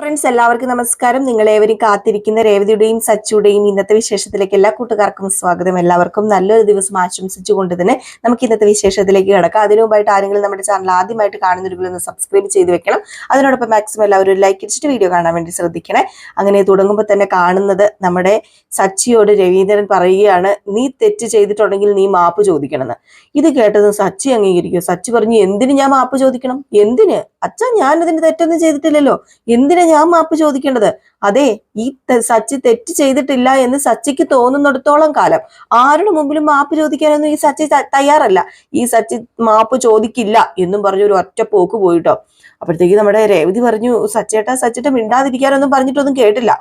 Friends എല്ലാവർക്കും നമസ്കാരം. നിങ്ങളേവരും കാത്തിരിക്കുന്ന രേവതിയുടെയും സച്ചുടെയും ഇന്നത്തെ വിശേഷത്തിലേക്ക് എല്ലാ കൂട്ടുകാർക്കും സ്വാഗതം. എല്ലാവർക്കും നല്ലൊരു ദിവസം ആശംസിച്ചുകൊണ്ട് തന്നെ നമുക്ക് ഇന്നത്തെ വിശേഷത്തിലേക്ക് കിടക്കാം. അതിനു മുമ്പായിട്ട് ആരെങ്കിലും നമ്മുടെ ചാനൽ ആദ്യമായിട്ട് കാണുന്നവരെങ്കിൽ ഒന്ന് സബ്സ്ക്രൈബ് ചെയ്ത് വെക്കണം. അതിനോടൊപ്പം മാക്സിമം എല്ലാവരും ഒരു ലൈക്ക് അടിച്ചിട്ട് വീഡിയോ കാണാൻ വേണ്ടി ശ്രദ്ധിക്കണേ. അങ്ങനെ തുടങ്ങുമ്പോൾ തന്നെ കാണുന്നത് നമ്മുടെ സച്ചിയോട് രവീന്ദ്രൻ പറയുകയാണ്, നീ തെറ്റ് ചെയ്തിട്ടുണ്ടെങ്കിൽ നീ മാപ്പ് ചോദിക്കണമെന്ന്. ഇത് കേട്ടത് സച്ചി അംഗീകരിക്കും. സച്ചി പറഞ്ഞു, എന്തിന് ഞാൻ മാപ്പ് ചോദിക്കണം? എന്തിന് അച്ഛാ? ഞാൻ അതിന് തെറ്റൊന്നും ചെയ്തിട്ടില്ലല്ലോ, എന്തിനാ ഞാൻ മാപ്പ് ചോദിക്കേണ്ടത്? അതെ, ഈ സച്ചി തെറ്റ് ചെയ്തിട്ടില്ല എന്ന് സച്ചിക്ക് തോന്നുന്നിടത്തോളം കാലം ആരുടെ മുമ്പിലും മാപ്പ് ചോദിക്കാനൊന്നും ഈ സച്ചി തയ്യാറല്ല. ഈ സച്ചി മാപ്പ് ചോദിക്കില്ല എന്നും പറഞ്ഞു ഒരു ഒറ്റ പോക്ക് പോയിട്ടോ. അപ്പോഴത്തേക്ക് നമ്മുടെ രേവതി പറഞ്ഞു, സച്ചേട്ട മിണ്ടാതിരിക്കാനൊന്നും പറഞ്ഞിട്ടൊന്നും കേട്ടില്ല.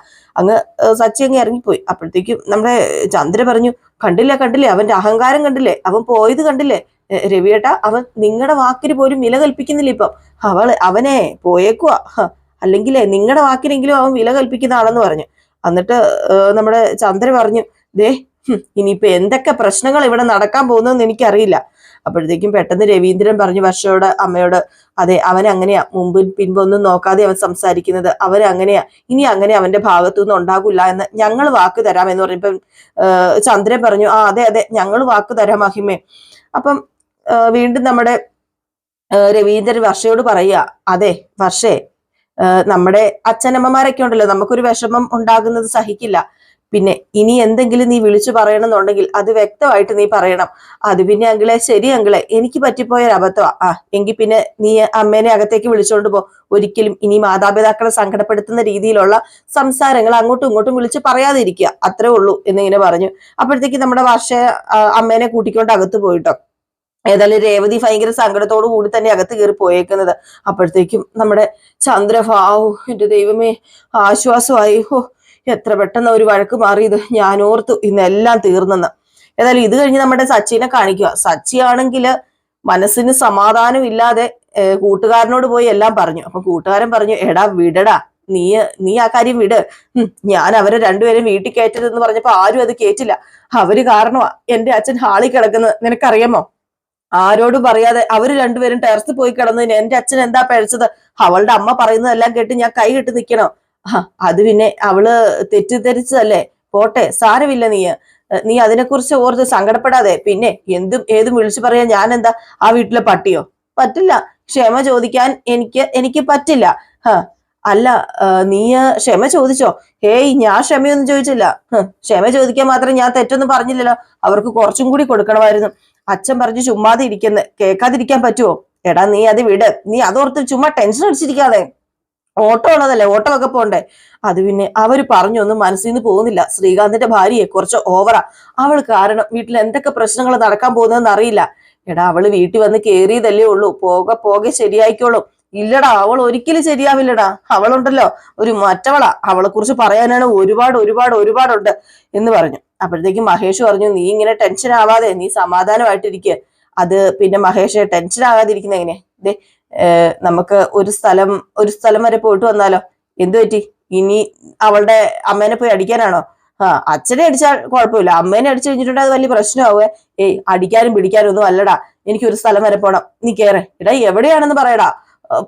അങ്ങ് സച്ചി അങ്ങ് ഇറങ്ങിപ്പോയി. അപ്പോഴത്തേക്കും നമ്മുടെ ചന്ദ്ര പറഞ്ഞു, കണ്ടില്ലേ അവന്റെ അഹങ്കാരം കണ്ടില്ലേ, അവൻ പോയത് കണ്ടില്ലേ രവിയേട്ട, അവൻ നിങ്ങളുടെ വാക്കിന് പോലും വില കൽപ്പിക്കുന്നില്ല. ഇപ്പം അവനെ പോയേക്കുവാ, അല്ലെങ്കിലേ നിങ്ങളുടെ വാക്കിനെങ്കിലും അവൻ വില കൽപ്പിക്കുന്നതാണെന്ന് പറഞ്ഞു. എന്നിട്ട് നമ്മുടെ ചന്ദ്ര പറഞ്ഞു, ദേ ഇനിയിപ്പൊ എന്തൊക്കെ പ്രശ്നങ്ങൾ ഇവിടെ നടക്കാൻ പോകുന്നതെന്ന് എനിക്കറിയില്ല. അപ്പോഴത്തേക്കും പെട്ടെന്ന് രവീന്ദ്രൻ പറഞ്ഞു വർഷയോട്, അമ്മയോട്, അതെ അവൻ അങ്ങനെയാ, മുമ്പും പിൻപൊന്നും നോക്കാതെ അവൻ സംസാരിക്കുന്നത്, അവൻ അങ്ങനെയാ, ഇനി അങ്ങനെ അവന്റെ ഭാഗത്തുനിന്ന് ഉണ്ടാകില്ല എന്ന് ഞങ്ങൾ വാക്ക് തരാം എന്ന് പറഞ്ഞപ്പം ചന്ദ്രൻ പറഞ്ഞു, ആ അതെ ഞങ്ങൾ വാക്ക് തരാം മഹിമേ. അപ്പം വീണ്ടും നമ്മുടെ രവീന്ദ്രൻ വർഷയോട് പറയുക, അതെ വർഷേ, നമ്മുടെ അച്ഛനമ്മമാരൊക്കെ ഉണ്ടല്ലോ, നമുക്കൊരു വിഷമം ഉണ്ടാകുന്നത് സഹിക്കില്ല. പിന്നെ ഇനി എന്തെങ്കിലും നീ വിളിച്ചു പറയണമെന്നുണ്ടെങ്കിൽ അത് വ്യക്തമായിട്ട് നീ പറയണം. അത് പിന്നെ അങ്കിളെ, ശരി അങ്കിളെ, എനിക്ക് പറ്റിപ്പോയൊരു അബദ്ധമാ. എങ്കിൽ പിന്നെ നീ അമ്മേനെ അകത്തേക്ക് വിളിച്ചോണ്ട് പോ. ഒരിക്കലും ഇനി മാതാപിതാക്കളെ സങ്കടപ്പെടുത്തുന്ന രീതിയിലുള്ള സംസാരങ്ങൾ അങ്ങോട്ടും ഇങ്ങോട്ടും വിളിച്ച് പറയാതിരിക്കുക, അത്രേ ഉള്ളൂ എന്നിങ്ങനെ പറഞ്ഞു. അപ്പോഴത്തേക്ക് നമ്മുടെ വർഷ അമ്മേനെ കൂട്ടിക്കൊണ്ട് അകത്ത് പോയിട്ടോ. ഏതായാലും രേവതി ഭയങ്കര സങ്കടത്തോടു കൂടി തന്നെ അകത്ത് കയറി പോയേക്കുന്നത്. അപ്പോഴത്തേക്കും നമ്മുടെ ചന്ദ്രഭാവു, എന്റെ ദൈവമേ, ആശ്വാസമായി. എത്ര പെട്ടെന്ന് ഒരു വഴക്ക് മാറിയത്, ഞാൻ ഓർത്തു ഇന്നെല്ലാം തീർന്നെന്ന്. ഏതായാലും ഇത് കഴിഞ്ഞ് നമ്മുടെ സച്ചിനെ കാണിക്കുക. സച്ചിയാണെങ്കിൽ മനസ്സിന് സമാധാനം ഇല്ലാതെ കൂട്ടുകാരനോട് പോയി എല്ലാം പറഞ്ഞു. അപ്പൊ കൂട്ടുകാരൻ പറഞ്ഞു, എടാ വിടടാ, നീ ആ കാര്യം വിട്. ഞാൻ അവരെ രണ്ടുപേരും വീട്ടിൽ കയറ്റരുതെന്ന് പറഞ്ഞപ്പോ ആരും അത് കേറ്റില്ല. അവര് കാരണമാ എന്റെ അച്ഛൻ ഹാളിൽ കിടക്കുന്നത്, നിനക്കറിയാമോ? ആരോടും പറയാതെ അവര് രണ്ടുപേരും ടെറസിൽ പോയി കിടന്നതിന് എന്റെ അച്ഛൻ എന്താ പഴിച്ചത്? അവളുടെ അമ്മ പറയുന്നതെല്ലാം കേട്ട് ഞാൻ കൈ കെട്ടി നിൽക്കണോ? അത് പിന്നെ അവള് തെറ്റിദ്ധരിച്ചതല്ലേ, പോട്ടെ, സാരമില്ല. നീ അതിനെക്കുറിച്ച് ഓർത്ത് സങ്കടപ്പെടാതെ. പിന്നെ ഏതും വിളിച്ചു പറയാൻ ഞാൻ എന്താ ആ വീട്ടിലെ പട്ടിയോ? പറ്റില്ല. ക്ഷമ ചോദിക്കാൻ എനിക്ക് പറ്റില്ല. അല്ല, നീ ക്ഷമ ചോദിച്ചോ? ഹേയ്, ഞാൻ ക്ഷമയൊന്നും ചോദിച്ചില്ല. ക്ഷമ ചോദിക്കാൻ മാത്രം ഞാൻ തെറ്റൊന്നും പറഞ്ഞില്ലല്ലോ. അവർക്ക് കുറച്ചും കൂടി കൊടുക്കണമായിരുന്നു. അച്ഛൻ പറഞ്ഞു ചുമ്മാതെ ഇരിക്കുന്ന കേൾക്കാതിരിക്കാൻ പറ്റുമോ? എടാ നീ അത് വിട്. നീ അതോർത്ത് ചുമ്മാ ടെൻഷൻ അടിച്ചിരിക്കാതെ. ഓട്ടോ ഉള്ളതല്ലേ, ഓട്ടോ ഒക്കെ പോണ്ടേ. അത് പിന്നെ അവര് പറഞ്ഞൊന്നും മനസ്സിൽ നിന്ന് പോകുന്നില്ല. ശ്രീകാന്തിന്റെ ഭാര്യയെ കുറച്ച് ഓവറാ. അവൾ കാരണം വീട്ടിൽ എന്തൊക്കെ പ്രശ്നങ്ങൾ നടക്കാൻ പോകുന്നതെന്ന് അറിയില്ല. എടാ അവള് വീട്ടിൽ വന്ന് കേറിയതല്ലേ ഉള്ളൂ, പോകെ ശരിയായിക്കോളും. ഇല്ലടാ, അവൾ ഒരിക്കലും ശരിയാവില്ലടാ. അവളുണ്ടല്ലോ ഒരു മറ്റവളാ. അവളെ കുറിച്ച് പറയാനാണ് ഒരുപാടുണ്ട് എന്ന് പറഞ്ഞു. അപ്പോഴത്തേക്കും മഹേഷ് പറഞ്ഞു, നീ ഇങ്ങനെ ടെൻഷൻ ആവാതെ നീ സമാധാനമായിട്ടിരിക്കുക. അത് പിന്നെ മഹേഷ് ടെൻഷൻ ആകാതിരിക്കുന്ന എങ്ങനെ? നമുക്ക് ഒരു സ്ഥലം വരെ പോയിട്ട് വന്നാലോ? എന്തു പറ്റി? ഇനി അവളുടെ അമ്മേനെ പോയി അടിക്കാനാണോ? അച്ഛനെ അടിച്ചാൽ കുഴപ്പമില്ല, അമ്മേനെ അടിച്ചു കഴിഞ്ഞിട്ടുണ്ടെങ്കിൽ അത് വലിയ പ്രശ്നമാവേ. അടിക്കാനും പിടിക്കാനും ഒന്നും അല്ലടാ, എനിക്കൊരു സ്ഥലം വരെ പോണം. നീ കേറ്. എടാ എവിടെയാണെന്ന് പറയടാ,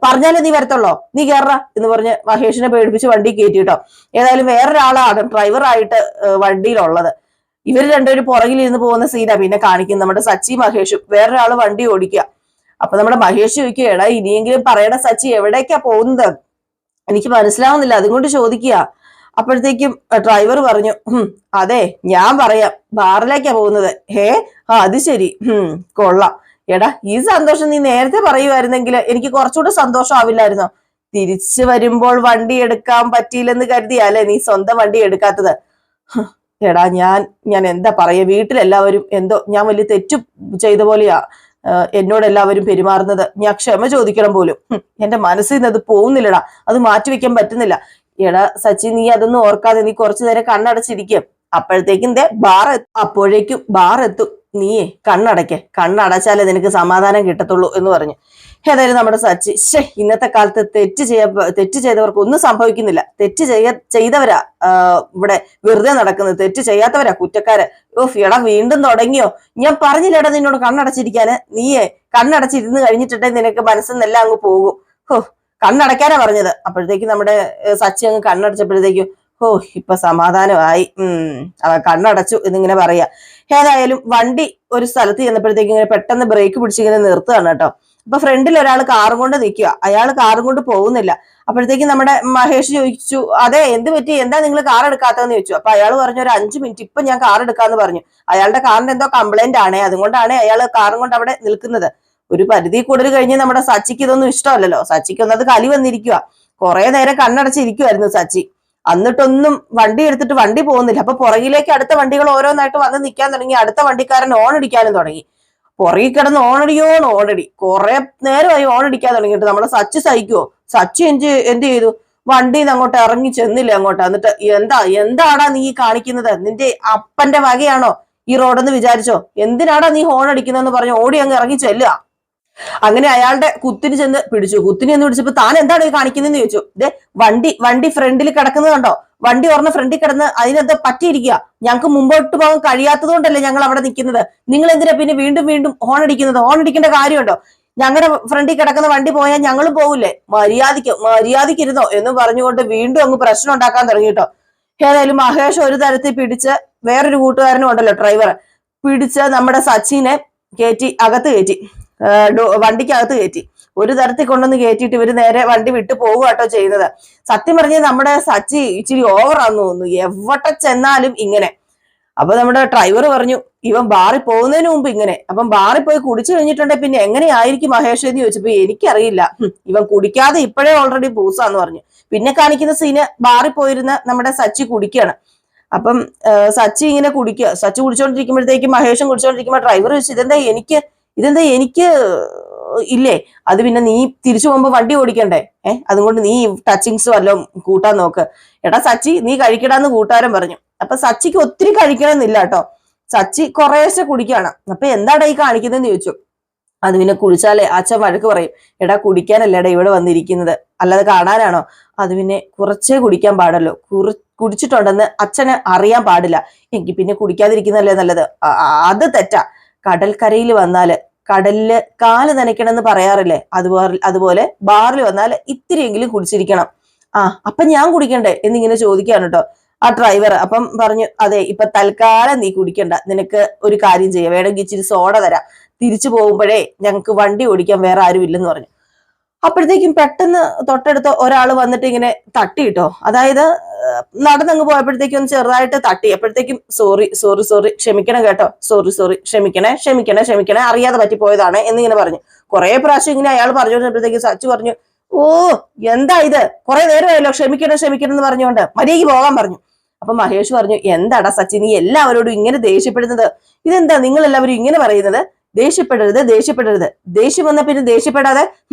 പറഞ്ഞാലേ നീ വരത്തുള്ളോ, നീ കേറ എന്ന് പറഞ്ഞ് മഹേഷിനെ പേടിപ്പിച്ച് വണ്ടി കയറ്റിട്ടോ. ഏതായാലും വേറൊരാളാണ് ഡ്രൈവറായിട്ട് വണ്ടിയിലുള്ളത്. ഇവര് രണ്ടുപേരും പുറകിലിരുന്ന് പോകുന്ന സീനാ പിന്നെ കാണിക്കുന്നത്. നമ്മുടെ സച്ചി മഹേഷും വേറൊരാള് വണ്ടി ഓടിക്കുക. അപ്പൊ നമ്മുടെ മഹേഷ് ചോദിക്കുക, എടാ ഇനിയെങ്കിലും പറയണ സച്ചി, എവിടേക്കാ പോകുന്നത്? എനിക്ക് മനസ്സിലാവുന്നില്ല, അതുകൊണ്ട് ചോദിക്കുക. അപ്പോഴത്തേക്കും ഡ്രൈവർ പറഞ്ഞു, അതെ ഞാൻ പറയാം, ബാറിലേക്കാ പോകുന്നത്. അത് ശരി, കൊള്ളാം. എടാ ഈ സന്തോഷം നീ നേരത്തെ പറയുമായിരുന്നെങ്കിൽ എനിക്ക് കുറച്ചുകൂടെ സന്തോഷം ആവില്ലായിരുന്നോ? തിരിച്ചു വരുമ്പോൾ വണ്ടി എടുക്കാൻ പറ്റിയില്ലെന്ന് കരുതിയാലേ നീ സ്വന്തം വണ്ടി എടുക്കാത്തത്? എടാ ഞാൻ എന്താ പറയാ, വീട്ടിലെല്ലാവരും എന്തോ ഞാൻ വലിയ തെറ്റു ചെയ്ത പോലെയാ എന്നോടെല്ലാവരും പെരുമാറുന്നത്. ഞാൻ ക്ഷമ ചോദിക്കണം പോലും എന്റെ മനസ്സിൽ നിന്ന് അത് പോകുന്നില്ലടാ, അത് മാറ്റിവെക്കാൻ പറ്റുന്നില്ല. എടാ സച്ചി, നീ അതൊന്നും ഓർക്കാതെ നീ കുറച്ചു നേരം കണ്ണടച്ചിരിക്കും. അപ്പോഴത്തേക്കും അപ്പോഴേക്കും ബാർ എത്തും. നീയേ കണ്ണടച്ചാലേ നിനക്ക് സമാധാനം കിട്ടത്തുള്ളൂ എന്ന് പറഞ്ഞു. ഏതായാലും നമ്മുടെ സച്ചി, ഇന്നത്തെ കാലത്ത് തെറ്റ് ചെയ്തവർക്ക് ഒന്നും സംഭവിക്കുന്നില്ല. ചെയ്തവരാ ഇവിടെ വെറുതെ നടക്കുന്നത്, തെറ്റ് ചെയ്യാത്തവരാ കുറ്റക്കാര്. എടാ വീണ്ടും തുടങ്ങിയോ? ഞാൻ പറഞ്ഞില്ലേടാ നിന്നോട് കണ്ണടച്ചിരിക്കാന്. നീയേ കണ്ണടച്ചിരുന്ന് കഴിഞ്ഞിട്ടുണ്ടെങ്കിൽ നിനക്ക് മനസ്സിന്നെല്ലാം അങ്ങ് പോകും. കണ്ണടയ്ക്കാനാ പറഞ്ഞത്. അപ്പോഴത്തേക്കും നമ്മുടെ സച്ചി അങ്ങ് കണ്ണടച്ചപ്പോഴത്തേക്കും ഓ ഇപ്പൊ സമാധാനമായി, അവ കണ്ണടച്ചു എന്നിങ്ങനെ പറയാ. ഏതായാലും വണ്ടി ഒരു സ്ഥലത്ത് ചെന്നപ്പോഴത്തേക്കും ഇങ്ങനെ പെട്ടെന്ന് ബ്രേക്ക് പിടിച്ചിങ്ങനെ നിർത്തുകയാണ് കേട്ടോ. അപ്പൊ ഫ്രണ്ടിൽ ഒരാൾ കാറും കൊണ്ട് നിൽക്കുക, അയാൾ കാറും കൊണ്ട് പോകുന്നില്ല. അപ്പോഴത്തേക്കും നമ്മുടെ മഹേഷ് ചോദിച്ചു, അതെ എന്ത് പറ്റി, എന്താ നിങ്ങൾ കാർ എടുക്കാത്തതെന്ന് ചോദിച്ചു. അപ്പൊ അയാൾ പറഞ്ഞു, ഒരു 5 മിനിറ്റ് ഇപ്പൊ ഞാൻ കാർ എടുക്കാന്ന് പറഞ്ഞു. അയാളുടെ കാറിന്റെ എന്തോ കംപ്ലൈന്റ് ആണ്, അതുകൊണ്ടാണ് അയാൾ കാറും കൊണ്ട് അവിടെ നിൽക്കുന്നത്. ഒരു പരിധി കൂടുതൽ കഴിഞ്ഞ് നമ്മുടെ സച്ചിക്ക് ഇതൊന്നും ഇഷ്ടമല്ലല്ലോ. സച്ചിക്ക് ഒന്നത് കലി വന്നിരിക്കുക. കുറെ നേരം കണ്ണടച്ചിരിക്കുവായിരുന്നു സച്ചി. എന്നിട്ടൊന്നും വണ്ടി എടുത്തിട്ട് വണ്ടി പോകുന്നില്ല. അപ്പൊ പുറകിലേക്ക് അടുത്ത വണ്ടികൾ ഓരോന്നായിട്ട് വന്ന് നിൽക്കാൻ തുടങ്ങി. അടുത്ത വണ്ടിക്കാരൻ ഓൺ അടിക്കാനും തുടങ്ങി. പുറകിൽ കിടന്ന് ഓണടി കുറെ നേരമായി ഓണടിക്കാൻ തുടങ്ങിയിട്ട് നമ്മുടെ സച്ചി സഹിക്കുവോ? സച്ചി എന്ത് ചെയ്തു, വണ്ടിയിൽ നിന്ന് അങ്ങോട്ട് ഇറങ്ങി ചെന്നില്ല അങ്ങോട്ട്. എന്നിട്ട് എന്താടാ നീ കാണിക്കുന്നത്, നിന്റെ അപ്പന്റെ വകയാണോ ഈ റോഡെന്ന് വിചാരിച്ചോ, എന്തിനാടാ നീ ഹോൺ അടിക്കുന്നതെന്ന് പറഞ്ഞു ഓടി അങ്ങ് ഇറങ്ങി ചെല്ലുക. അങ്ങനെ അയാളുടെ കുത്തിന് ചെന്ന് പിടിച്ചു. കുത്തിന് ചെന്ന് പിടിച്ചപ്പോ താൻ എന്താണ് ഈ കാണിക്കുന്നതെന്ന് ചോദിച്ചു. ഇതേ വണ്ടി ഫ്രണ്ടിൽ കിടക്കുന്നത് കണ്ടോ, വണ്ടി ഒരെണ്ണം ഫ്രണ്ടിൽ കിടന്ന് അതിനകത്ത് പറ്റിയിരിക്കുക. ഞങ്ങൾക്ക് മുമ്പോട്ട് പോകാൻ കഴിയാത്തത് കൊണ്ടല്ലേ ഞങ്ങൾ അവിടെ നിൽക്കുന്നത്. നിങ്ങൾ എന്തിനാ പിന്നെ വീണ്ടും ഹോൺ അടിക്കുന്നത്? ഹോൺ അടിക്കേണ്ട കാര്യമുണ്ടോ? ഞങ്ങളുടെ ഫ്രണ്ടിൽ കിടക്കുന്ന വണ്ടി പോയാൽ ഞങ്ങളും പോകില്ലേ, മര്യാദയ്ക്കിരുന്നോ എന്ന് പറഞ്ഞുകൊണ്ട് വീണ്ടും അങ്ങ് പ്രശ്നം ഉണ്ടാക്കാൻ തുടങ്ങിട്ടോ. ഏതായാലും മഹേഷ് ഒരു തരത്തിൽ പിടിച്ച്, വേറൊരു കൂട്ടുകാരനും ഉണ്ടല്ലോ ഡ്രൈവർ, പിടിച്ച് നമ്മുടെ സച്ചിനെ അകത്ത് കയറ്റി, വണ്ടിക്കകത്ത് കയറ്റി. ഒരു തരത്തിൽ കൊണ്ടൊന്ന് കയറ്റിയിട്ട് ഇവര് നേരെ വണ്ടി വിട്ടു പോകുകട്ടോ ചെയ്യുന്നത്. സത്യം പറഞ്ഞാൽ നമ്മുടെ സച്ചി ഇച്ചിരി ഓവറാന്ന് തോന്നുന്നു, എവിടെ ചെന്നാലും ഇങ്ങനെ. അപ്പൊ നമ്മുടെ ഡ്രൈവർ പറഞ്ഞു, ഇവൻ ബാറിൽ പോകുന്നതിന് മുമ്പ് ഇങ്ങനെ, അപ്പം ബാറിൽ പോയി കുടിച്ചു കഴിഞ്ഞിട്ടുണ്ടെ പിന്നെ എങ്ങനെയായിരിക്കും മഹേഷ് എന്ന് ചോദിച്ചപ്പോ എനിക്കറിയില്ല, ഇവൻ കുടിക്കാതെ ഇപ്പോഴേ ഓൾറെഡി പൂസാന്ന് പറഞ്ഞു. പിന്നെ കാണിക്കുന്ന സീന് ബാറിൽ പോയിരുന്ന നമ്മുടെ സച്ചി കുടിക്കുകയാണ്. അപ്പം സച്ചി ഇങ്ങനെ കുടിക്കുക. സച്ചി കുടിച്ചോണ്ടിരിക്കുമ്പോഴത്തേക്കും മഹേഷും കുടിച്ചോണ്ടിരിക്കുമ്പോ ഡ്രൈവർ ചോദിച്ചു, ഇതെന്താ എനിക്ക് ഇല്ലേ, അത് പിന്നെ നീ തിരിച്ചു പോകുമ്പോ വണ്ടി ഓടിക്കണ്ടേ, അതുകൊണ്ട് നീ ടച്ചിങ്സ് വല്ലതും കൂട്ടാൻ നോക്ക്. എടാ സച്ചി നീ കഴിക്കടാന്ന് കൂട്ടുകാരൻ പറഞ്ഞു. അപ്പൊ സച്ചിക്ക് ഒത്തിരി കഴിക്കണമെന്നില്ല കേട്ടോ, സച്ചി കുറേശ്ശെ കുടിക്കുകയാണ്. അപ്പൊ എന്താടാ ഈ കാണിക്കുന്നതെന്ന് ചോദിച്ചു. അത് പിന്നെ കുടിച്ചാലേ അച്ഛൻ വഴക്ക് പറയും. എടാ കുടിക്കാനല്ലേടാ ഇവിടെ വന്നിരിക്കുന്നത്, അല്ലാതെ കാണാനാണോ? അത് പിന്നെ കുറച്ചേ കുടിക്കാൻ പാടല്ലോ, കുടിച്ചിട്ടുണ്ടെന്ന് അച്ഛന് അറിയാൻ പാടില്ല. എങ്കിൽ പിന്നെ കുടിക്കാതിരിക്കുന്നതല്ലേ നല്ലത്. അത് തെറ്റാ. കടൽക്കരയിൽ വന്നാല് കടലില് കാല് നനയ്ക്കണമെന്ന് പറയാറില്ലേ, അതുപോലെ ബാറിൽ വന്നാല് ഇത്തിരിയെങ്കിലും കുടിച്ചിരിക്കണം. അപ്പൊ ഞാൻ കുടിക്കണ്ടേ എന്നിങ്ങനെ ചോദിക്കാണ് കേട്ടോ ആ ഡ്രൈവർ. അപ്പം പറഞ്ഞു, അതെ ഇപ്പൊ തൽക്കാലം നീ കുടിക്കണ്ട, നിനക്ക് ഒരു കാര്യം ചെയ്യാം, വേണമെങ്കിൽ ഇച്ചിരി സോഡ തരാം, തിരിച്ചു പോകുമ്പോഴേ ഞങ്ങക്ക് വണ്ടി ഓടിക്കാൻ വേറെ ആരും ഇല്ലെന്ന് പറഞ്ഞു. അപ്പോഴത്തേക്കും പെട്ടെന്ന് തൊട്ടടുത്ത് ഒരാൾ വന്നിട്ട് ഇങ്ങനെ തട്ടി കിട്ടോ. അതായത് നടന്നങ്ങ് പോയപ്പോഴത്തേക്കും ഒന്ന് ചെറുതായിട്ട് തട്ടി. അപ്പോഴത്തേക്കും സോറി ക്ഷമിക്കണം കേട്ടോ, സോറി ക്ഷമിക്കണേ അറിയാതെ പറ്റിപ്പോയതാണ് എന്നിങ്ങനെ പറഞ്ഞു. കുറെ പ്രാവശ്യം ഇങ്ങനെ അയാൾ പറഞ്ഞുകൊണ്ടിരുന്നപ്പോഴത്തേക്കും സച്ചു പറഞ്ഞു, ഓ എന്താ ഇത്, കുറെ നേരമായല്ലോ ക്ഷമിക്കണം എന്ന് പറഞ്ഞുകൊണ്ട് മര്യാദയ്ക്ക് പോകാൻ പറഞ്ഞു. അപ്പൊ മഹേഷ് പറഞ്ഞു, എന്താടാ സച്ചി നീ എല്ലാവരോടും ഇങ്ങനെ ദേഷ്യപ്പെടുന്നത്, ഇതെന്താ നിങ്ങൾ എല്ലാവരും ഇങ്ങനെ പറയുന്നത്, ദേഷ്യപ്പെടരുത്. ദേഷ്യം വന്ന പിന്നെ ദേഷ്യപ്പെടാതെ.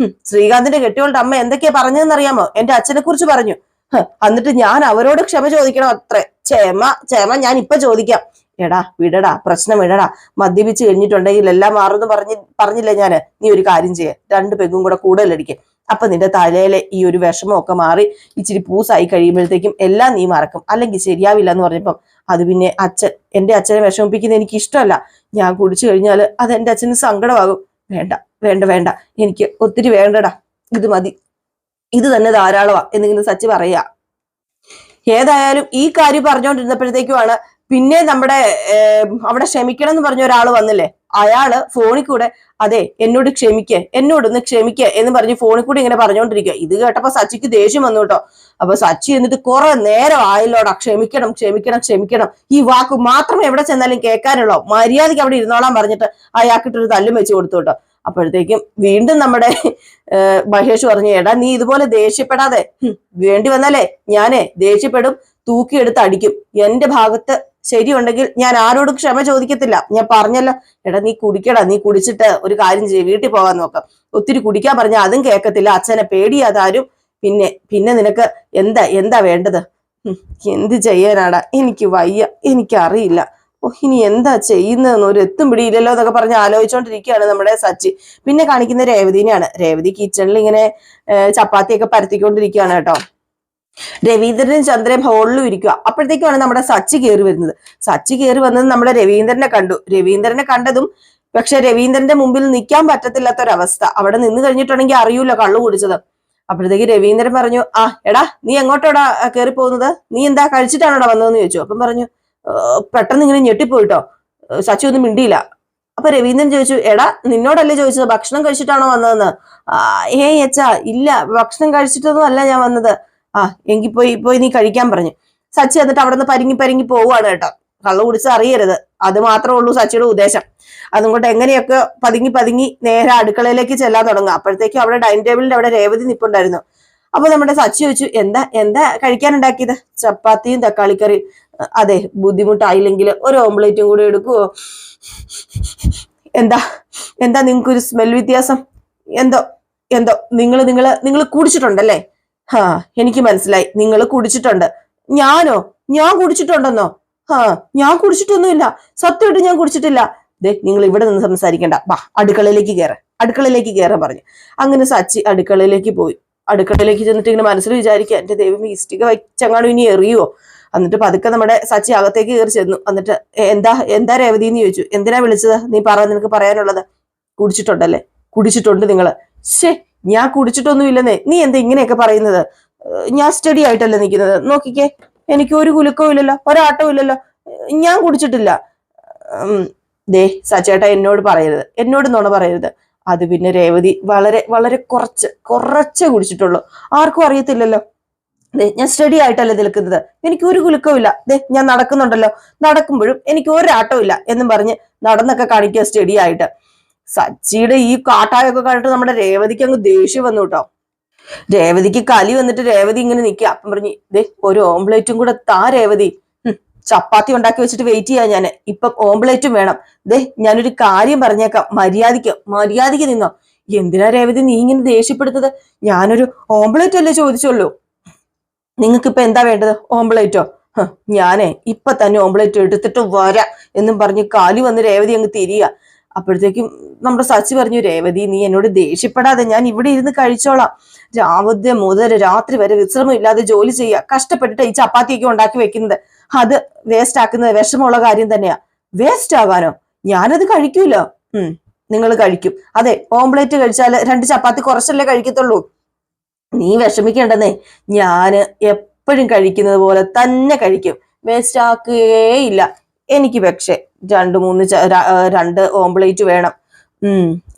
ശ്രീകാന്തിന്റെ കെട്ടിയോളുടെ അമ്മ എന്തൊക്കെയാ പറഞ്ഞതെന്ന് അറിയാമോ? എന്റെ അച്ഛനെ കുറിച്ച് പറഞ്ഞു. എന്നിട്ട് ഞാൻ അവരോട് ക്ഷമ ചോദിക്കണം അത്രേ. ക്ഷമ ഞാൻ ഇപ്പൊ ചോദിക്കാം. എടാ വിടടാ, പ്രശ്നം വിടടാ, മദ്യപിച്ച് കഴിഞ്ഞിട്ടുണ്ടെങ്കിൽ എല്ലാം മാറുമെന്ന് പറഞ്ഞില്ലേ ഞാന്. നീ ഒരു കാര്യം ചെയ്യ, 2 പെഗും കൂടെ കൂടുതലടിക്കുക. അപ്പൊ നിന്റെ തലയിലെ ഈ ഒരു വിഷമമൊക്കെ മാറി ഇച്ചിരി പൂസായി കഴിയുമ്പോഴത്തേക്കും എല്ലാം നീ മറക്കും, അല്ലെങ്കിൽ ശരിയാവില്ല എന്ന് പറഞ്ഞപ്പം അത് പിന്നെ എന്റെ അച്ഛനെ വിഷമിപ്പിക്കുന്നത് എനിക്ക് ഇഷ്ടമല്ല. ഞാൻ കുടിച്ചു കഴിഞ്ഞാല് അത് എന്റെ അച്ഛന് സങ്കടമാകും. വേണ്ട എനിക്ക് ഒത്തിരി വേണ്ടടാ, ഇത് മതി, ഇത് തന്നെ ധാരാളമാ എന്നിങ്ങനെ സച്ചി പറയാ. ഏതായാലും ഈ കാര്യം പറഞ്ഞുകൊണ്ടിരുന്നപ്പോഴത്തേക്കുമാണ് പിന്നെ നമ്മുടെ അവിടെ ക്ഷമിക്കണം എന്ന് പറഞ്ഞ ഒരാൾ വന്നില്ലേ. അയാള് ഫോണിൽ കൂടെ അതെ എന്നോടൊന്ന് ക്ഷമിക്കേ എന്ന് പറഞ്ഞ് ഫോണിൽ കൂടി ഇങ്ങനെ പറഞ്ഞുകൊണ്ടിരിക്കുക. ഇത് കേട്ടപ്പോ സച്ചിക്ക് ദേഷ്യം വന്നു കേട്ടോ. അപ്പൊ സച്ചി എന്നിട്ട് കുറെ നേരം ആയല്ലോടാ, ക്ഷമിക്കണം, ഈ വാക്ക് മാത്രമേ എവിടെ ചെന്നാലും കേൾക്കാനുള്ളൂ, മര്യാദയ്ക്ക് അവിടെ ഇരുന്നോളാൻ പറഞ്ഞിട്ട് അയാൾക്കിട്ടൊരു തല്ലും വെച്ച് കൊടുത്തു കേട്ടോ. അപ്പോഴത്തേക്കും വീണ്ടും നമ്മുടെ മഹേഷ് പറഞ്ഞു, എടാ നീ ഇതുപോലെ ദേഷ്യപ്പെടാതെ, വേണ്ടി വന്നാലേ ഞാനേ ദേഷ്യപ്പെടും, തൂക്കിയെടുത്ത് അടിക്കും. എന്റെ ഭാഗത്ത് ശരിയുണ്ടെങ്കിൽ ഞാൻ ആരോടും ക്ഷമ ചോദിക്കത്തില്ല, ഞാൻ പറഞ്ഞല്ലോ. എടാ നീ കുടിക്കടാ, നീ കുടിച്ചിട്ട് ഒരു കാര്യം ചെയ്യും, വീട്ടിൽ പോകാൻ നോക്കാം. ഒത്തിരി കുടിക്കാൻ പറഞ്ഞാൽ അതും കേൾക്കത്തില്ല, അച്ഛനെ പേടിയാതാരും. പിന്നെ നിനക്ക് എന്താ വേണ്ടത്? എന്ത് ചെയ്യാനാടാ, എനിക്ക് വയ്യ, എനിക്കറിയില്ല, ഇനി എന്താ ചെയ്യുന്നതെന്ന് ഒരു എത്തും പിടിയില്ലല്ലോ എന്നൊക്കെ പറഞ്ഞ് ആലോചിച്ചോണ്ടിരിക്കുകയാണ് നമ്മുടെ സച്ചി. പിന്നെ കാണിക്കുന്ന രേവതിനെയാണ്. രേവതി കിച്ചണിൽ ഇങ്ങനെ ചപ്പാത്തിയൊക്കെ പരത്തിക്കൊണ്ടിരിക്കുകയാണ് കേട്ടോ. രവീന്ദ്രനും ചന്ദ്രയും ഹോളിലും ഇരിക്കുക. അപ്പോഴത്തേക്കുമാണ് നമ്മുടെ സച്ചി കയറി വരുന്നത്. സച്ചി കയറി വന്നത് നമ്മുടെ രവീന്ദ്രനെ കണ്ടു. രവീന്ദ്രനെ കണ്ടതും പക്ഷെ രവീന്ദ്രന്റെ മുമ്പിൽ നിൽക്കാൻ പറ്റത്തില്ലാത്തൊരവസ്ഥ. അവിടെ നിന്ന് കഴിഞ്ഞിട്ടുണ്ടെങ്കിൽ അറിയൂല കള്ളു കുടിച്ചത്. അപ്പോഴത്തേക്ക് രവീന്ദ്രൻ പറഞ്ഞു, എടാ നീ എങ്ങോട്ടോടാ കയറി പോകുന്നത്, നീ എന്താ കഴിച്ചിട്ടാണോടാ വന്നതെന്ന് ചോദിച്ചു. അപ്പം പറഞ്ഞു, പെട്ടെന്ന് ഇങ്ങനെ ഞെട്ടിപ്പോയിട്ടോ, സച്ചി ഒന്നും മിണ്ടിയില്ല. അപ്പൊ രവീന്ദ്രൻ ചോദിച്ചു, എടാ നിന്നോടല്ലേ ചോദിച്ചത് ഭക്ഷണം കഴിച്ചിട്ടാണോ വന്നതെന്ന്? അച്ഛാ ഇല്ല, ഭക്ഷണം കഴിച്ചിട്ടൊന്നും അല്ല ഞാൻ വന്നത്. എങ്കിൽ പോയി നീ കഴിക്കാൻ പറഞ്ഞു. സച്ചി എന്നിട്ട് അവിടെ നിന്ന് പരിങ്ങി പോവുകയാണ് കേട്ടോ. കള്ളു കുടിച്ച് അറിയരുത്, അത് മാത്രമേ ഉള്ളൂ സച്ചിയുടെ ഉദ്ദേശം. അതുകൊണ്ട് എങ്ങനെയൊക്കെ പതുങ്ങി നേരെ അടുക്കളയിലേക്ക് ചെല്ലാൻ തുടങ്ങുക. അപ്പോഴത്തേക്കും അവിടെ ഡൈനിങ് ടേബിളിന്റെ അവിടെ രേവതി നിപ്പുണ്ടായിരുന്നു. അപ്പൊ നമ്മുടെ സച്ചി ചോദിച്ചു, എന്താ കഴിക്കാനുണ്ടാക്കിയത്? ചപ്പാത്തിയും തക്കാളിക്കറിയും. അതെ, ബുദ്ധിമുട്ടായില്ലെങ്കിൽ ഒരു ഓംപ്ലേറ്റും കൂടി എടുക്കുവോ? എന്താ നിങ്ങൾക്കൊരു സ്മെൽ വ്യത്യാസം? എന്തോ നിങ്ങൾ കുടിച്ചിട്ടുണ്ടല്ലേ? എനിക്ക് മനസ്സിലായി, നിങ്ങൾ കുടിച്ചിട്ടുണ്ട്. ഞാൻ കുടിച്ചിട്ടുണ്ടെന്നോ? ഞാൻ കുടിച്ചിട്ടൊന്നുമില്ല, സത്യമായിട്ട് ഞാൻ കുടിച്ചിട്ടില്ല. നിങ്ങൾ ഇവിടെ നിന്ന് സംസാരിക്കണ്ട, അടുക്കളയിലേക്ക് കയറാൻ പറഞ്ഞു. അങ്ങനെ സച്ചി അടുക്കളയിലേക്ക് പോയി. അടുക്കളയിലേക്ക് ചെന്നിട്ട് ഇങ്ങനെ മനസ്സിൽ വിചാരിക്കുക, എന്റെ ദൈവം ഇഷ്ടിക വെച്ചങ്ങാണോ ഇനി എറിയുവോ? എന്നിട്ട് പതുക്കെ നമ്മുടെ സച്ചി അകത്തേക്ക് കയറി ചെന്നു. എന്നിട്ട് എന്താ രേവതി എന്ന് ചോദിച്ചു. എന്തിനാ വിളിച്ചത്? നീ നിനക്ക് പറയാനുള്ളത്. കുടിച്ചിട്ടുണ്ടല്ലേ? കുടിച്ചിട്ടുണ്ട് നിങ്ങള്. ഞാൻ കുടിച്ചിട്ടൊന്നുമില്ലെന്നേ. നീ എന്താ ഇങ്ങനെയൊക്കെ പറയുന്നത്? ഞാൻ സ്റ്റഡി ആയിട്ടല്ലേ നിൽക്കുന്നത്, നോക്കിക്കേ, എനിക്ക് ഒരു കുലുക്കവും ഇല്ലല്ലോ, ഒരാട്ടവും ഇല്ലല്ലോ, ഞാൻ കുടിച്ചിട്ടില്ല. സച്ചേട്ടാ എന്നോട് പറയരുത്, എന്നോട് നുണ പറയരുത്. അത് പിന്നെ രേവതി വളരെ വളരെ കുറച്ചേ കുടിച്ചിട്ടുള്ളൂ, ആർക്കും അറിയത്തില്ലല്ലോ. ഞാൻ സ്റ്റഡി ആയിട്ടല്ലേ നിൽക്കുന്നത്, എനിക്ക് ഒരു കുലുക്കവും ഇല്ല. ഞാൻ നടക്കുന്നുണ്ടല്ലോ, നടക്കുമ്പോഴും എനിക്ക് ഒരാട്ടവും ഇല്ല എന്നും പറഞ്ഞ് നടന്നൊക്കെ കാണിക്കുക സ്റ്റഡി ആയിട്ട്. സച്ചിയുടെ ഈ കാട്ടായൊക്കെ കണ്ടിട്ട് നമ്മുടെ രേവതിക്ക് അങ്ങ് ദേഷ്യം വന്നു കേട്ടോ. രേവതിക്ക് കലി വന്നിട്ട് രേവതി ഇങ്ങനെ നിൽക്കുക. അപ്പം പറഞ്ഞു, ഒരു ഓംപ്ലേറ്റും കൂടെ താ രേവതി. ചപ്പാത്തി ഉണ്ടാക്കി വെച്ചിട്ട് വെയിറ്റ് ചെയ്യാ ഞാൻ, ഇപ്പം ഓംപ്ലേറ്റും വേണം. ഞാനൊരു കാര്യം പറഞ്ഞേക്കാം, മര്യാദയ്ക്ക് നിന്നോ. എന്തിനാ രേവതി നീ ഇങ്ങനെ ദേഷ്യപ്പെടുന്നത്? ഞാനൊരു ഓംപ്ലേറ്റ് അല്ലേ ചോദിച്ചുള്ളൂ, നിങ്ങൾക്ക് ഇപ്പൊ എന്താ വേണ്ടത്? ഓംപ്ലേറ്റോ? ഞാനേ ഇപ്പൊ തന്നെ ഓംപ്ലേറ്റ് എടുത്തിട്ട് വരാം എന്നും പറഞ്ഞ് കാലി വന്ന് രേവതി അങ്ങ് തിരിയുക. അപ്പോഴത്തേക്കും നമ്മുടെ സച്ചി പറഞ്ഞു, രേവതി നീ എന്നോട് ദേഷ്യപ്പെടാതെ, ഞാൻ ഇവിടെ ഇരുന്ന് കഴിച്ചോളാം. രാവിലെ മുതൽ രാത്രി വരെ വിശ്രമം ഇല്ലാതെ ജോലി ചെയ്യുക, കഷ്ടപ്പെട്ടിട്ട് ഈ ചപ്പാത്തിയൊക്കെ ഉണ്ടാക്കി വെക്കുന്നത്, അത് വേസ്റ്റ് ആക്കുന്നത് വിഷമമുള്ള കാര്യം തന്നെയാ. വേസ്റ്റ് ആകാനോ? ഞാനത് കഴിക്കൂലോ. നിങ്ങൾ കഴിക്കും. അതെ, ഓംപ്ലേറ്റ് കഴിച്ചാൽ 2 ചപ്പാത്തി കുറച്ചല്ലേ കഴിക്കത്തുള്ളൂ. നീ വിഷമിക്കേണ്ടെന്നേ, ഞാന് എപ്പോഴും കഴിക്കുന്നത് പോലെ തന്നെ കഴിക്കും, വേസ്റ്റ് ആക്കുകയില്ല. എനിക്ക് പക്ഷേ 2 ഓംപ്ലേറ്റ് വേണം.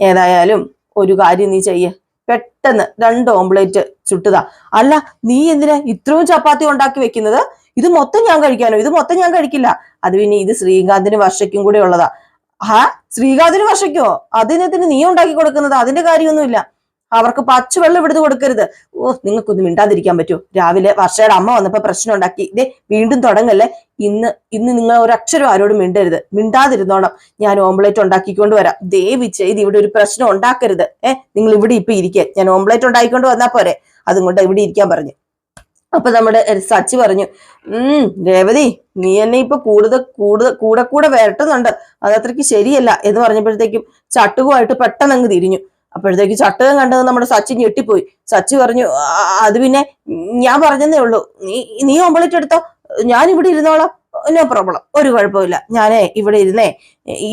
ഏതായാലും ഒരു കാര്യം നീ ചെയ്യ, പെട്ടെന്ന് 2 ഓംപ്ലേറ്റ് ചുട്ടുതാ. അല്ല, നീ എന്തിനാ ഇത്രയും ചപ്പാത്തി ഉണ്ടാക്കി വെക്കുന്നത്? ഇത് മൊത്തം ഞാൻ കഴിക്കാനോ? ഇത് മൊത്തം ഞാൻ കഴിക്കില്ല. അത് പിന്നെ ഇത് ശ്രീകാന്തിന് വർഷയ്ക്കും കൂടെ ഉള്ളതാ. ശ്രീകാന്തിന് വർഷയ്ക്കോ? അതിനത്തിന് നീ ഉണ്ടാക്കി കൊടുക്കുന്നത്? അതിന്റെ കാര്യമൊന്നുമില്ല. അവർക്ക് പച്ചവെള്ളം ഇവിടുന്ന് കൊടുക്കരുത്. നിങ്ങൾക്കൊന്നും മിണ്ടാതിരിക്കാൻ പറ്റുമോ? രാവിലെ വർഷയുടെ അമ്മ വന്നപ്പോ പ്രശ്നം ഉണ്ടാക്കി. വീണ്ടും തുടങ്ങല്ലേ. ഇന്ന് നിങ്ങൾ ഒരക്ഷരം ആരോടും മിണ്ടാതിരുന്നോണം. ഞാൻ ഓംപ്ലേറ്റ് ഉണ്ടാക്കിക്കൊണ്ട് വരാം. ദയവ് ചെയ്ത് ഇവിടെ ഒരു പ്രശ്നം ഉണ്ടാക്കരുത്. നിങ്ങൾ ഇവിടെ ഇപ്പൊ ഇരിക്കാൻ, ഞാൻ ഓംപ്ലേറ്റ് ഉണ്ടാക്കിക്കൊണ്ട് വന്നാ പോരെ, അതുകൊണ്ട് ഇവിടെ ഇരിക്കാൻ പറഞ്ഞു. അപ്പൊ നമ്മുടെ സച്ചി പറഞ്ഞു, രേവതി നീ എന്നെ ഇപ്പൊ കൂടെ വരട്ടുന്നുണ്ട്, അതത്രയ്ക്ക് ശരിയല്ല എന്ന് പറഞ്ഞപ്പോഴത്തേക്കും ചട്ടുകുമായിട്ട് പെട്ടെന്ന് അങ്ങ് തിരിഞ്ഞു. അപ്പോഴത്തേക്ക് ചട്ടകം കണ്ടത് നമ്മുടെ സച്ചി ഞെട്ടിപ്പോയി. സച്ചി പറഞ്ഞു, അത് പിന്നെ ഞാൻ പറഞ്ഞതേ ഉള്ളൂ, നീ ഓംപ്ലേറ്റ് എടുത്തോ, ഞാൻ ഇവിടെ ഇരുന്നോളാം, നോ പ്രോബ്ലം, ഒരു കുഴപ്പമില്ല, ഞാനേ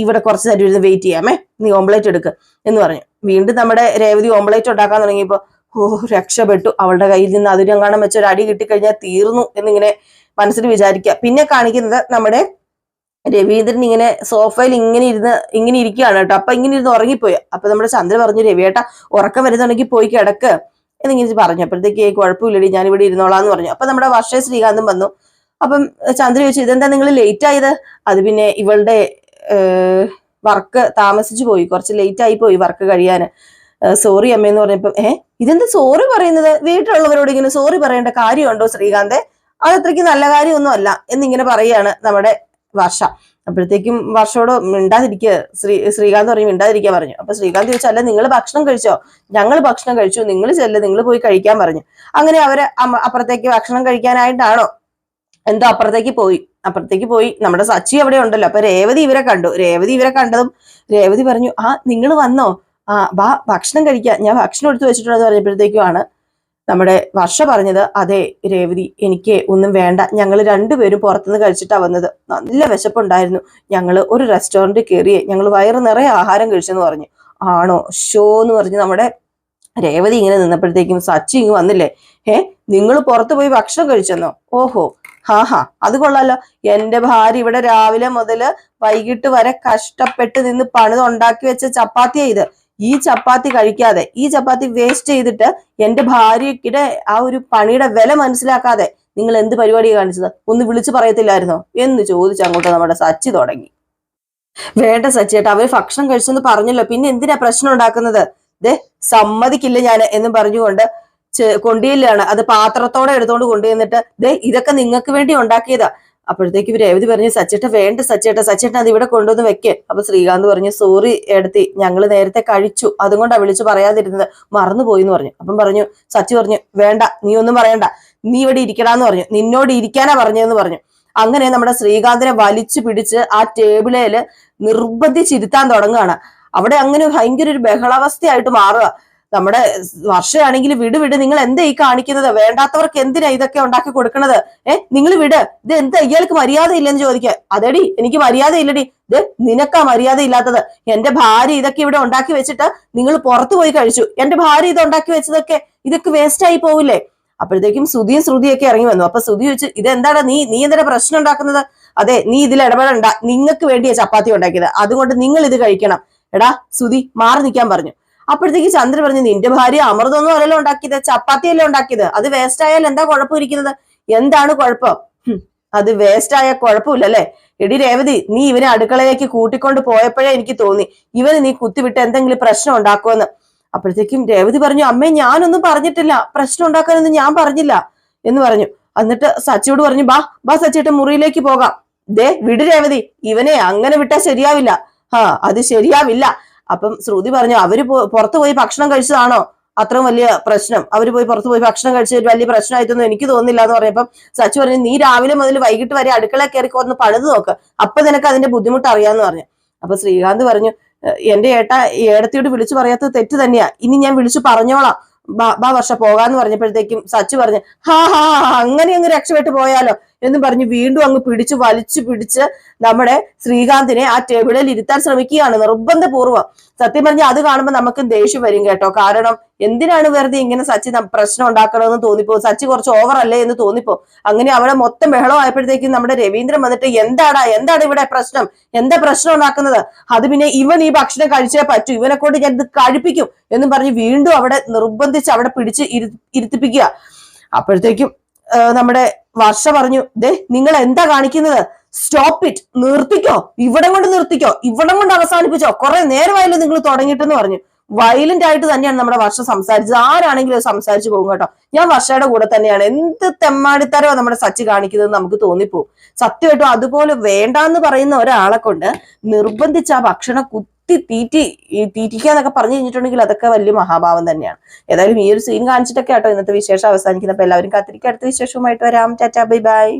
ഇവിടെ കുറച്ച് നേരം ഇരുന്ന് വെയിറ്റ് ചെയ്യാമേ, നീ ഓംപ്ലേറ്റ് എടുക്ക് എന്ന് പറഞ്ഞു. വീണ്ടും നമ്മുടെ രേവതി ഓംപ്ലേറ്റ് ഉണ്ടാക്കാൻ തുടങ്ങിയപ്പോ രക്ഷപ്പെട്ടു. അവളുടെ കയ്യിൽ നിന്ന് അതിരങ്ങാണം വെച്ച ഒരു അടി കിട്ടിക്കഴിഞ്ഞാൽ തീർന്നു എന്നിങ്ങനെ മനസ്സിൽ വിചാരിക്കുക. പിന്നെ കാണിക്കുന്നത് നമ്മുടെ രവീന്ദ്രൻ ഇങ്ങനെ സോഫയിൽ ഇങ്ങനെ ഇരിക്കുകയാണ് കേട്ടോ. അപ്പൊ ഇങ്ങനെ ഇരുന്ന് ഉറങ്ങിപ്പോയി. അപ്പൊ നമ്മുടെ ചന്ദ്രൻ പറഞ്ഞു, രവിയേട്ട ഉറക്കം വരുന്നുണ്ടെങ്കിൽ പോയി കിടക്ക് എന്നിങ്ങനെ പറഞ്ഞു. അപ്പോഴത്തേക്ക് കുഴപ്പമില്ലടി, ഞാൻ ഇവിടെ ഇരുന്നോളാന്ന് പറഞ്ഞു. അപ്പൊ നമ്മുടെ വർഷ ശ്രീകാന്തും വന്നു. അപ്പം ചന്ദ്ര ചോദിച്ചു, ഇതെന്താ നിങ്ങൾ ലേറ്റ് ആയത്? അത് പിന്നെ ഇവളുടെ വർക്ക് താമസിച്ചു പോയി, കുറച്ച് ലേറ്റ് ആയി പോയി വർക്ക് കഴിയാന്, സോറി അമ്മയെന്ന് പറഞ്ഞപ്പോ ഇതെന്താ സോറി പറയുന്നത്? വീട്ടിലുള്ളവരോട് ഇങ്ങനെ സോറി പറയേണ്ട കാര്യമുണ്ടോ ശ്രീകാന്തെ? അതത്രയ്ക്ക് നല്ല കാര്യമൊന്നും അല്ല എന്നിങ്ങനെ പറയുകയാണ് നമ്മുടെ വർഷ. അപ്പോഴത്തേക്കും വർഷയോട് മിണ്ടാതിരിക്കുക, ശ്രീകാന്ത് പറഞ്ഞു മിണ്ടാതിരിക്കാൻ പറഞ്ഞു. അപ്പൊ ശ്രീകാന്ത് ചോദിച്ചാൽ, അല്ല നിങ്ങൾ ഭക്ഷണം കഴിച്ചോ? ഞങ്ങൾ ഭക്ഷണം കഴിച്ചു, നിങ്ങൾ നിങ്ങൾ പോയി കഴിക്കാൻ പറഞ്ഞു. അങ്ങനെ അവര് അപ്പുറത്തേക്ക് ഭക്ഷണം കഴിക്കാനായിട്ടാണോ എന്തോ അപ്പുറത്തേക്ക് പോയി. നമ്മുടെ സച്ചി അവിടെ ഉണ്ടല്ലോ. അപ്പൊ രേവതി ഇവരെ കണ്ടതും രേവതി പറഞ്ഞു, നിങ്ങൾ വന്നോ? ഭക്ഷണം കഴിക്കാം, ഞാൻ ഭക്ഷണം എടുത്തു വെച്ചിട്ടുണ്ടെന്ന് പറഞ്ഞപ്പോഴത്തേക്കുമാണ് നമ്മുടെ വർഷ പറഞ്ഞത്, അതെ രേവതി, എനിക്ക് ഒന്നും വേണ്ട, ഞങ്ങൾ 2 പേരും പുറത്തുനിന്ന് കഴിച്ചിട്ടാ വന്നത്, നല്ല വിശപ്പുണ്ടായിരുന്നു, ഞങ്ങൾ ഒരു റെസ്റ്റോറന്റ് കയറിയേ ഞങ്ങൾ വയറ് നിറയെ ആഹാരം കഴിച്ചെന്ന് പറഞ്ഞു. ആണോ? ഷോ എന്ന് പറഞ്ഞ് നമ്മുടെ രേവതി ഇങ്ങനെ നിന്നപ്പോഴത്തേക്കും സച്ചി ഇങ്ങ് വന്നില്ലേ. നിങ്ങൾ പുറത്തു പോയി ഭക്ഷണം കഴിച്ചെന്നോ? ഓഹോ, ഹാ അത് കൊള്ളാലോ. എന്റെ ഭാര്യ ഇവിടെ രാവിലെ മുതല് വൈകിട്ട് വരെ കഷ്ടപ്പെട്ട് നിന്ന് പണിതുണ്ടാക്കി വെച്ച ചപ്പാത്തിയാ ഇത്. ഈ ചപ്പാത്തി കഴിക്കാതെ, ഈ ചപ്പാത്തി വേസ്റ്റ് ചെയ്തിട്ട് എന്റെ ഭാര്യയ്ക്കിടെ ആ ഒരു പണിയുടെ വില മനസ്സിലാക്കാതെ നിങ്ങൾ എന്ത് പരിപാടിയാണ് കാണിച്ചത്? ഒന്ന് വിളിച്ചു പറയത്തില്ലായിരുന്നോ എന്ന് ചോദിച്ച് അങ്ങോട്ട് നമ്മുടെ സച്ചി തുടങ്ങി. വേണ്ട സച്ചിയേട്ടാ, അവര് ഭക്ഷണം കഴിച്ചെന്ന് പറഞ്ഞല്ലോ, പിന്നെ എന്തിനാ പ്രശ്നം ഉണ്ടാക്കുന്നത്? സമ്മതിക്കില്ല ഞാൻ എന്നും പറഞ്ഞുകൊണ്ട് കൊണ്ടുചെല്ലാണ്. അത് പാത്രത്തോടെ എടുത്തോണ്ട് കൊണ്ടുവന്നിട്ട് ഇതൊക്കെ നിങ്ങൾക്ക് വേണ്ടി ഉണ്ടാക്കിയതാ. അപ്പോഴത്തേക്ക് രേവതി പറഞ്ഞു, സച്ചേട്ട വേണ്ട സച്ചേട്ട അത് ഇവിടെ കൊണ്ടുവന്ന് വെക്കേ. അപ്പൊ ശ്രീകാന്ത് പറഞ്ഞു, സോറി എടുത്തി, ഞങ്ങള് നേരത്തെ കഴിച്ചു, അതുകൊണ്ടാ വിളിച്ചു പറയാതിരുന്നത്, മറന്നുപോയി എന്ന് പറഞ്ഞു. അപ്പം പറഞ്ഞു സച്ചി പറഞ്ഞു, വേണ്ട നീ ഒന്നും പറയണ്ട, നീ ഇവിടെ ഇരിക്കടാന്ന് പറഞ്ഞു, നിന്നോട് ഇരിക്കാനാ പറഞ്ഞതെന്ന് പറഞ്ഞു. അങ്ങനെ നമ്മുടെ ശ്രീകാന്തിനെ വലിച്ചു പിടിച്ച് ആ ടേബിളില് നിർബന്ധിച്ചിരുത്താൻ തുടങ്ങുകയാണ്. അവിടെ അങ്ങനെ ഭയങ്കര ഒരു ബഹളാവസ്ഥയായിട്ട് മാറുക. നമ്മുടെ വർഷയാണെങ്കിൽ വിട് നിങ്ങൾ എന്താ ഈ കാണിക്കുന്നത്? വേണ്ടാത്തവർക്ക് എന്തിനാ ഇതൊക്കെ ഉണ്ടാക്കി കൊടുക്കണത്? നിങ്ങൾ വിട്, ഇത് എന്താ ഇയാൾക്ക് മര്യാദ ഇല്ലെന്ന് ചോദിക്കുക. അതെടി എനിക്ക് മര്യാദ ഇല്ലടി. നിനക്കാ മര്യാദ ഇല്ലാത്തത്. എന്റെ ഭാര്യ ഇതൊക്കെ ഇവിടെ ഉണ്ടാക്കി വെച്ചിട്ട് നിങ്ങൾ പുറത്തു പോയി കഴിച്ചു. എന്റെ ഭാര്യ ഇത് ഉണ്ടാക്കി വെച്ചതൊക്കെ ഇതൊക്കെ വേസ്റ്റ് ആയി പോവില്ലേ? അപ്പോഴത്തേക്കും ശ്രുതിയും ശ്രുതിയൊക്കെ ഇറങ്ങി വന്നു. അപ്പൊ ശ്രുതി ചോദിച്ചു, ഇതെന്താണ് നീ എന്തിനാ പ്രശ്നം ഉണ്ടാക്കുന്നത്? അതെ, നീ ഇതിൽ ഇടപെടണ്ട, നിങ്ങൾക്ക് വേണ്ടിയാ ചപ്പാത്തി ഉണ്ടാക്കിയത്, അതുകൊണ്ട് നിങ്ങൾ ഇത് കഴിക്കണം. എടാ ശ്രുതി മാറി നിൽക്കാൻ പറഞ്ഞു. അപ്പോഴത്തേക്ക് ചന്ദ്രൻ പറഞ്ഞു, നിന്റെ ഭാര്യ അമൃതൊന്നും അല്ലല്ലോ ഉണ്ടാക്കിയത്, ചപ്പാത്തിയല്ലേ ഉണ്ടാക്കിയത്, അത് വേസ്റ്റ് ആയാൽ എന്താ കുഴപ്പം ഇരിക്കുന്നത്? എന്താണ് കുഴപ്പം? അത് വേസ്റ്റ് ആയ കുഴപ്പമില്ലല്ലേ? എടി രേവതി, നീ ഇവനെ അടുക്കളയിലേക്ക് കൂട്ടിക്കൊണ്ട് പോയപ്പോഴേ എനിക്ക് തോന്നി ഇവന് നീ കുത്തിവിട്ട് എന്തെങ്കിലും പ്രശ്നം ഉണ്ടാക്കുമെന്ന്. അപ്പോഴത്തേക്കും രേവതി പറഞ്ഞു, അമ്മേ ഞാനൊന്നും പറഞ്ഞിട്ടില്ല, പ്രശ്നം ഉണ്ടാക്കാനൊന്നും ഞാൻ പറഞ്ഞില്ല എന്ന് പറഞ്ഞു. എന്നിട്ട് സച്ചിയോട് പറഞ്ഞു, ബാ സച്ചിയുടെ മുറിയിലേക്ക് പോകാം. വിട് രേവതി, ഇവനെ അങ്ങനെ വിട്ടാൽ ശരിയാവില്ല. അത് ശരിയാവില്ല. അപ്പം ശ്രുതി പറഞ്ഞു, അവര് പുറത്തു പോയി ഭക്ഷണം കഴിച്ചതാണോ അത്രയും വലിയ പ്രശ്നം? അവര് പുറത്തു പോയി ഭക്ഷണം കഴിച്ചത് വലിയ പ്രശ്നമായിട്ടൊന്നും എനിക്ക് തോന്നുന്നില്ല എന്ന് പറഞ്ഞപ്പം സച്ചി പറഞ്ഞു, നീ രാവിലെ മുതൽ വൈകിട്ട് വരെ അടുക്കള കയറി വന്ന് പണിത് നോക്ക്, അപ്പൊ നിനക്ക് അതിന്റെ ബുദ്ധിമുട്ട് അറിയാന്ന് പറഞ്ഞു. അപ്പൊ ശ്രീകാന്ത് പറഞ്ഞു, എന്റെ ഏടത്തിയോട് വിളിച്ചു പറയാത്തത് തെറ്റ് തന്നെയാ, ഇനി ഞാൻ വിളിച്ചു പറഞ്ഞോളാം, ബാ വർഷ പോകാന്ന് പറഞ്ഞപ്പോഴത്തേക്കും സച്ചി പറഞ്ഞു, അങ്ങനെ അങ്ങ് രക്ഷപ്പെട്ട് പോയാലോ എന്ന് പറഞ്ഞു വീണ്ടും അങ്ങ് വലിച്ചു പിടിച്ച് നമ്മുടെ ശ്രീകാന്തിനെ ആ ടേബിളിൽ ഇരുത്താൻ ശ്രമിക്കുകയാണ് നിർബന്ധപൂർവ്വം. സത്യം പറഞ്ഞാൽ അത് കാണുമ്പോൾ നമുക്ക് ദേഷ്യം വരും കേട്ടോ. കാരണം എന്തിനാണ് വെറുതെ ഇങ്ങനെ സച്ചി പ്രശ്നം ഉണ്ടാക്കണമെന്ന് തോന്നിപ്പോ, സച്ചി കുറച്ച് ഓവർ അല്ലേ എന്ന് തോന്നിപ്പോ. അങ്ങനെ അവിടെ മൊത്തം ബഹളം ആയപ്പോഴത്തേക്കും നമ്മുടെ രവീന്ദ്രൻ വന്നിട്ട്, എന്താണ് ഇവിടെ പ്രശ്നം, എന്താ പ്രശ്നം ഉണ്ടാക്കുന്നത്? അത് പിന്നെ ഇവൻ ഈ ഭക്ഷണം കഴിച്ചേ പറ്റൂ, ഇവനെ കൊണ്ട് ഞാൻ ഇത് കഴിപ്പിക്കും എന്നും പറഞ്ഞ് വീണ്ടും അവിടെ നിർബന്ധിച്ച് അവിടെ പിടിച്ച് ഇരുത്തിപ്പിക്കുക. അപ്പോഴത്തേക്കും നമ്മുടെ വർഷ പറഞ്ഞു, നിങ്ങൾ എന്താ കാണിക്കുന്നത്? സ്റ്റോപ്പ് ഇറ്റ്, നിർത്തിക്കോ, ഇവിടം കൊണ്ട് അവസാനിപ്പിച്ചോ, കുറെ നേരമായല്ലോ നിങ്ങൾ തുടങ്ങിയിട്ടെന്ന് പറഞ്ഞു. വയലന്റ് ആയിട്ട് തന്നെയാണ് നമ്മുടെ വർഷ സംസാരിച്ചത്. ആരാണെങ്കിലും സംസാരിച്ചു പോകും കേട്ടോ. ഞാൻ വർഷയുടെ കൂടെ തന്നെയാണ്. എന്ത് തെമ്മാടിത്തരോ നമ്മുടെ സച്ചി കാണിക്കുന്നത് നമുക്ക് തോന്നിപ്പോവും സത്യമായിട്ടും. അതുപോലെ വേണ്ടാന്ന് പറയുന്ന ഒരാളെ കൊണ്ട് നിർബന്ധിച്ച് ആ ഭക്ഷണം തീറ്റിക്കാന്നൊക്കെ പറഞ്ഞു കഴിഞ്ഞിട്ടുണ്ടെങ്കിൽ അതൊക്കെ വലിയ മഹാഭാവം തന്നെയാണ്. ഏതായാലും ഈ ഒരു സീൻ കാണിച്ചിട്ടൊക്കെ കേട്ടോ ഇന്നത്തെ വിശേഷം അവസാനിക്കുന്നത്. അപ്പൊ എല്ലാവരും കാത്തിരിക്കുക, അടുത്ത വിശേഷവുമായിട്ട് വരാം. Tata, bye bye.